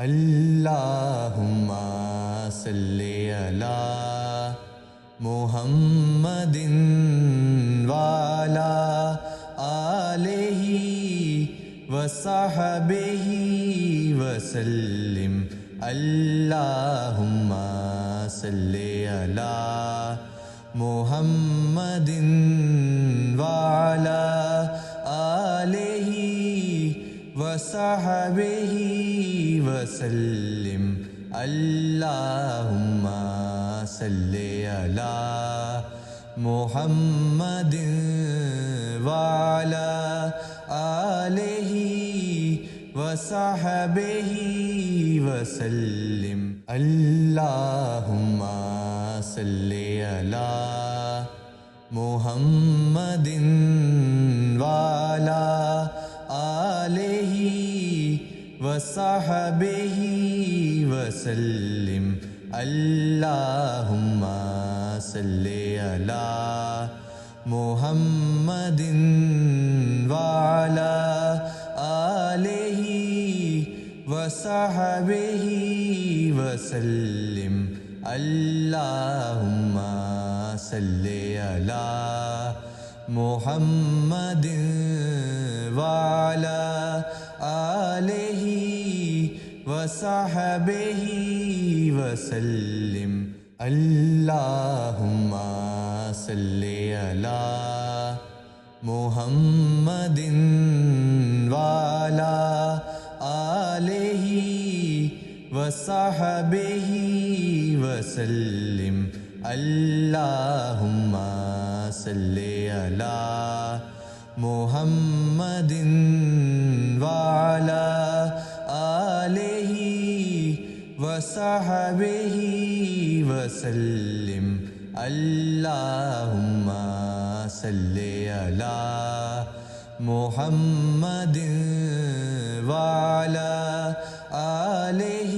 اللہم صلی علی محمد وعلی آلہ وصحبہ وسلم۔ اللہم صلی علی محمد وعلی آلہ وصحبہ وسلم۔ اللہم صلی علی محمد وعلی آلہ وصحبہ وسلم۔ اللہم صلی علی محمد وعلی آلہ وصحبہ وسلم۔ اللہم صلی علی محمد وعلی آلہ وصحبہ وسلم۔ اللہم صلی علی محمد وعلی آلہ وصحبہ وسلم۔ اللہم صلی علی محمد وعلی آلہ وصحبہ وسلم۔ اللہم صلی علی محمد وعلی آلہ وصحبہ وسلم۔ اللہم صلی علی محمد وعلی آلہ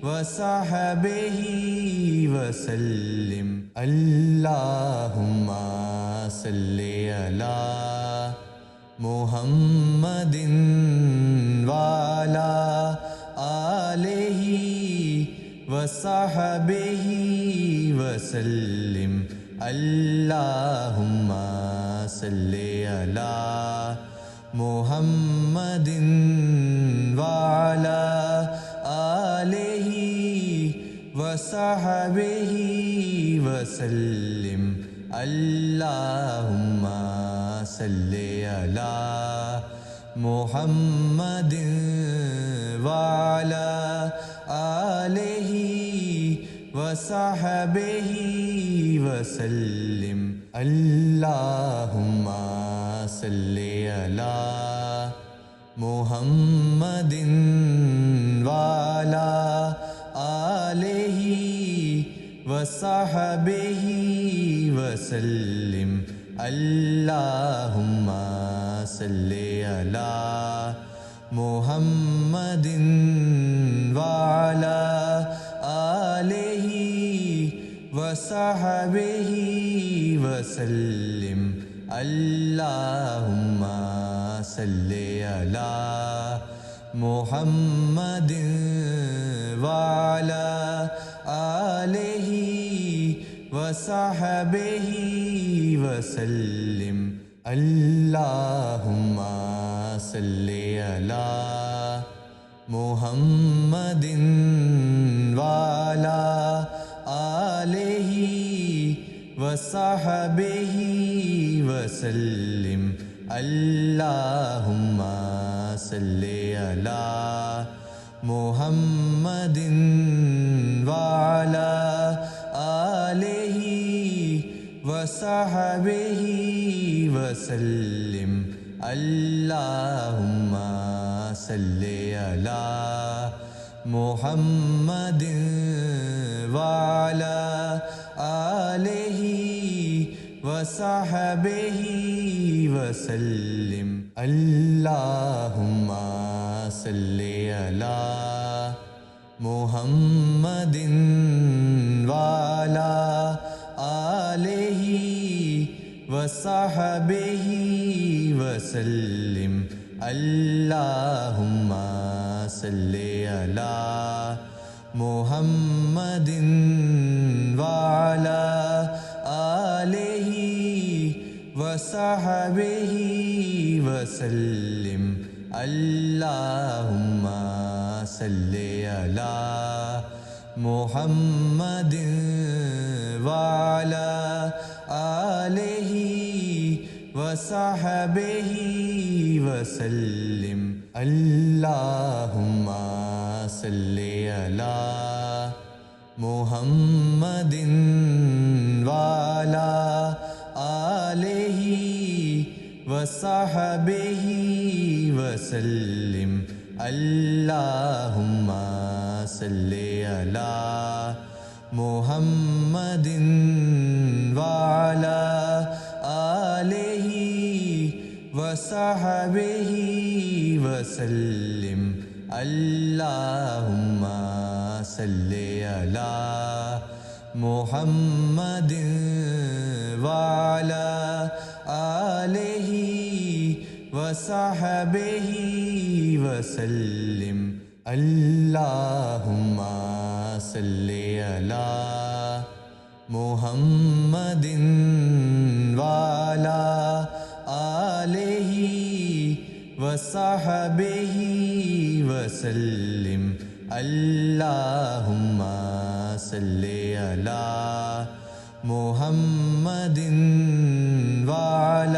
وصحبہ وسلم۔ اللہم صلی علی محمد وعلی آلہ وصحبہ وسلم۔ اللہم صلی علی محمد وعلی آلہ وصحبہ وسلم۔ اللہم صلی علی محمد وعلی آلہ وصحبہ وسلم۔ اللہم صلی علی محمد وعلی آلہ وصحبہ وسلم۔ اللہم صلی علی محمد وعلی آلہ وصحبہ وسلم۔ اللہم صلی علی محمد وعلی آلہ وصحبہ وسلم۔ اللہم صلی علی محمد وعلی آلہ وصحبہ وسلم۔ اللہم صلی علی محمد وعلی آلہ وصحبہ وسلم۔ اللہم صلی علی محمد وعلی آلہ وصحبہ وسلم۔ اللہم صلی علی محمد وعلی آلہ وصحبہ وسلم۔ اللہم صلی علی محمد وعلی آلہ وصحبہ وسلم اللہم صلی علی محمد وعلی آلہ وصحبہ وسلم اللہم صلی علی محمد وعلی آلہ وصحبہ وسلم اللہم صلی علی محمد وعلی آلہ وصحبہ وسلم اللہم صلی علی محمد وعلی آلہ وصحبہ وسلم اللہم صلی علی محمد وعلی آلہ وصحبہ وسلم اللہم صلی علی محمد وعلی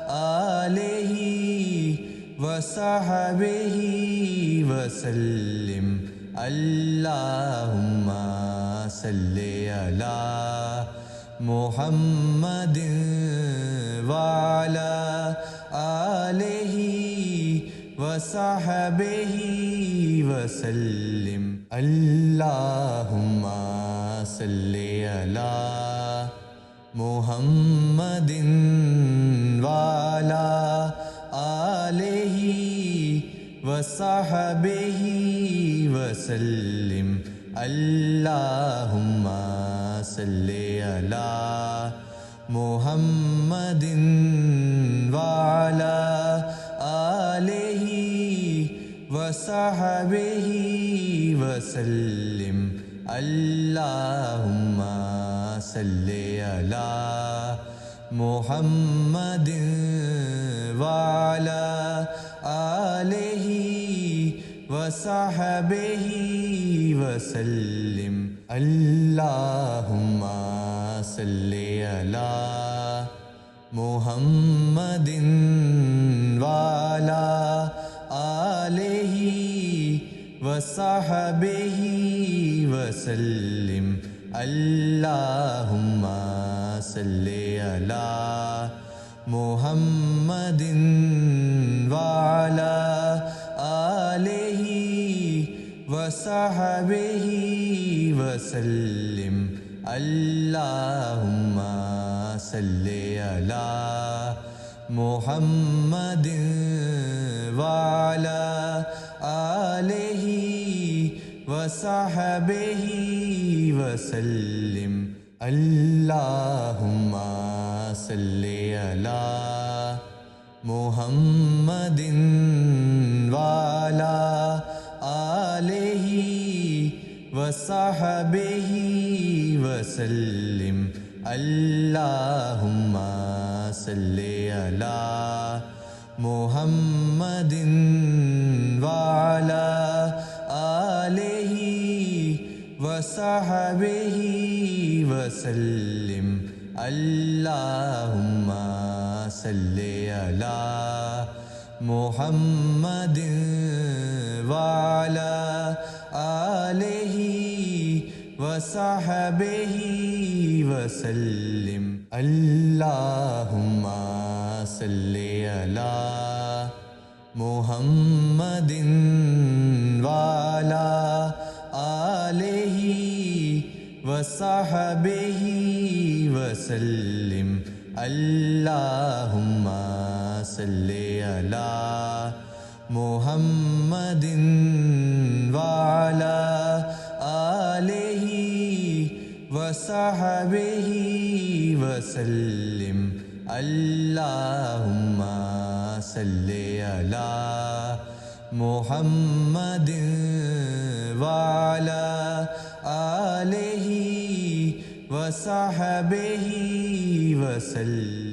آلہ وصحبہ وسلم اللہم صلی علی محمد وعلی آلہ وصحبہ وسلم اللہم صلی علی محمد وعلی آلہ وصحبہ وسلم اللہم صلی علی محمد وعلی آلہ وصحبہ وسلم اللہم صلی علی محمد وعلی آلہ وصحبہ وسلم اللہم صلی علی محمد وعلی آلہ وصحبہ وسلم اللہم صلی علی محمد وعلی آلہ وصحبہ وسلم اللہم صلی علی محمد وعلی آلہ وصحبہ وسلم اللہم صلی علی محمد وعلی آلہ وصحبہ وسلم اللہم صلی علی محمد وعلی آلہ وصحبہ وسلم اللہم صلی علی محمد وعلی آلہ وصحبہ وسلم اللہم صلی علی محمد وعلی آلہ وصحبہ وسلم اللہم صلی علی محمد وعلی آلہ وصحبہ وسلم اللہم صلی علی محمد وعلى آلہ وصحبہ وسلم.